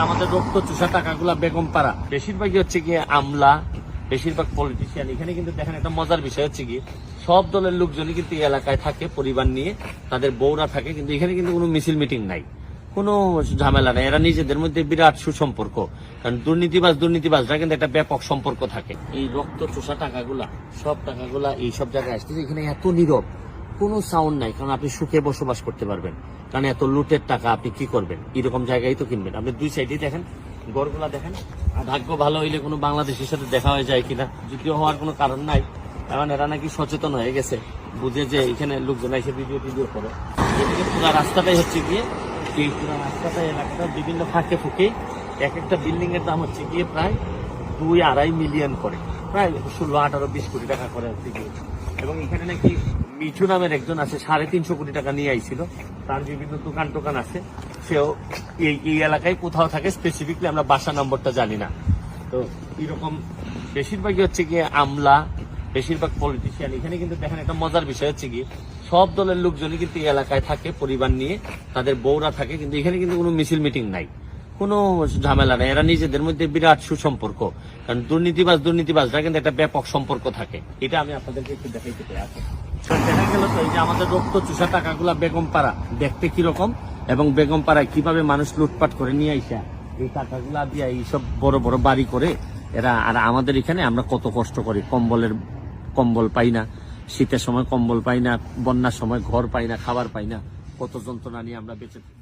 আমাদের রক্ত চুষা টাকাগুলা বেগমপাড়া বেশিরভাগই হচ্ছে গিয়ে আমলা, বেশিরভাগ পলিটিশিয়ান। এখানে কিন্তু দেখেন একটা মজার বিষয় হচ্ছে গিয়ে সব দলের লোকজনই কিন্তু এই এলাকায় থাকে, পরিবার নিয়ে তাদের বউরা থাকে, কিন্তু এখানে কিন্তু কোনো মিছিল মিটিং নাই, কোনো ঝামেলা নাই। এরা নিজেদের মধ্যে বিরাট সুসম্পর্ক, কারণ দুর্নীতিবাজরা কিন্তু একটা ব্যাপক সম্পর্ক থাকে। এই রক্ত চোষা টাকাগুলা, সব টাকাগুলা এই সব জায়গায় আসতেছে। এখানে এত নীরব, কোনো সাউন্ড নাই, কারণ আপনি সুখে বসবাস করতে পারবেন। কারণ এত লুটের টাকা আপনি কি করবেন, এরকম জায়গায় তো কিনবেন। আপনি দুই সাইডেই দেখেন, গড়গুলা দেখেন। আর ভাগ্য ভালো হইলে কোনো বাংলাদেশের সাথে দেখা হয়ে যায় কিনা, যদিও হওয়ার কোনো কারণ নাই, কারণ এরা নাকি সচেতন হয়ে গেছে, বুঝে যে এখানে লোকজন এসে ভিডিও করে। এদিকে পুরো রাস্তাটাই হচ্ছে গিয়ে, এই পুরো রাস্তাটা এলাকাটা বিভিন্ন ফাঁকে ফুঁকে এক একটা বিল্ডিং এর দাম হচ্ছে গিয়ে প্রায় 2-2.5 মিলিয়ন করে, প্রায় 16-18-20 কোটি টাকা করে হচ্ছে গিয়ে। এবং এখানে নাকি মিঠু নামের একজন আছে, 350 কোটি টাকা নিয়ে আইছিল, তার বিভিন্ন দোকান আছে। সেও এই এলাকায় কোথাও থাকে, স্পেসিফিকলি আমরা বাসা নম্বরটা জানি না। তো এরকম বেশিরভাগই হচ্ছে গিয়ে আমলা, বেশিরভাগ পলিটিশিয়ান। এখানে কিন্তু দেখেন একটা মজার বিষয় হচ্ছে গিয়ে সব দলের লোকজনই কিন্তু এই এলাকায় থাকে, পরিবার নিয়ে তাদের বউরা থাকে, কিন্তু এখানে কিন্তু কোনো মিছিল মিটিং নাই, কোনো ঝামেলা নাই। এরা নিজেদের মধ্যে বিরাট সুসম্পর্ক, কারণ দুর্নীতিবাজরা কিন্তু একটা ব্যাপক সম্পর্ক থাকে। এটা আমি আপনাদেরকে একটু দেখাইতে চাই। দেখা গেল তো এই যে আমাদের রক্ত চুষা টাকাগুলা বেগমপাড়া দেখতে কিরকম, এবং বেগমপাড়ায় কিভাবে মানুষ লুটপাট করে নিয়ে আইসা এই টাকাগুলা দিয়ে এইসব বড় বড় বাড়ি করে এরা। আর আমাদের এখানে আমরা কত কষ্ট করি, কম্বল পাই না, শীতের সময় কম্বল পাই না, বন্যার সময় ঘর পাই না, খাবার পাই না, কত যন্ত্রণা নিয়ে আমরা বেঁচে থাকি।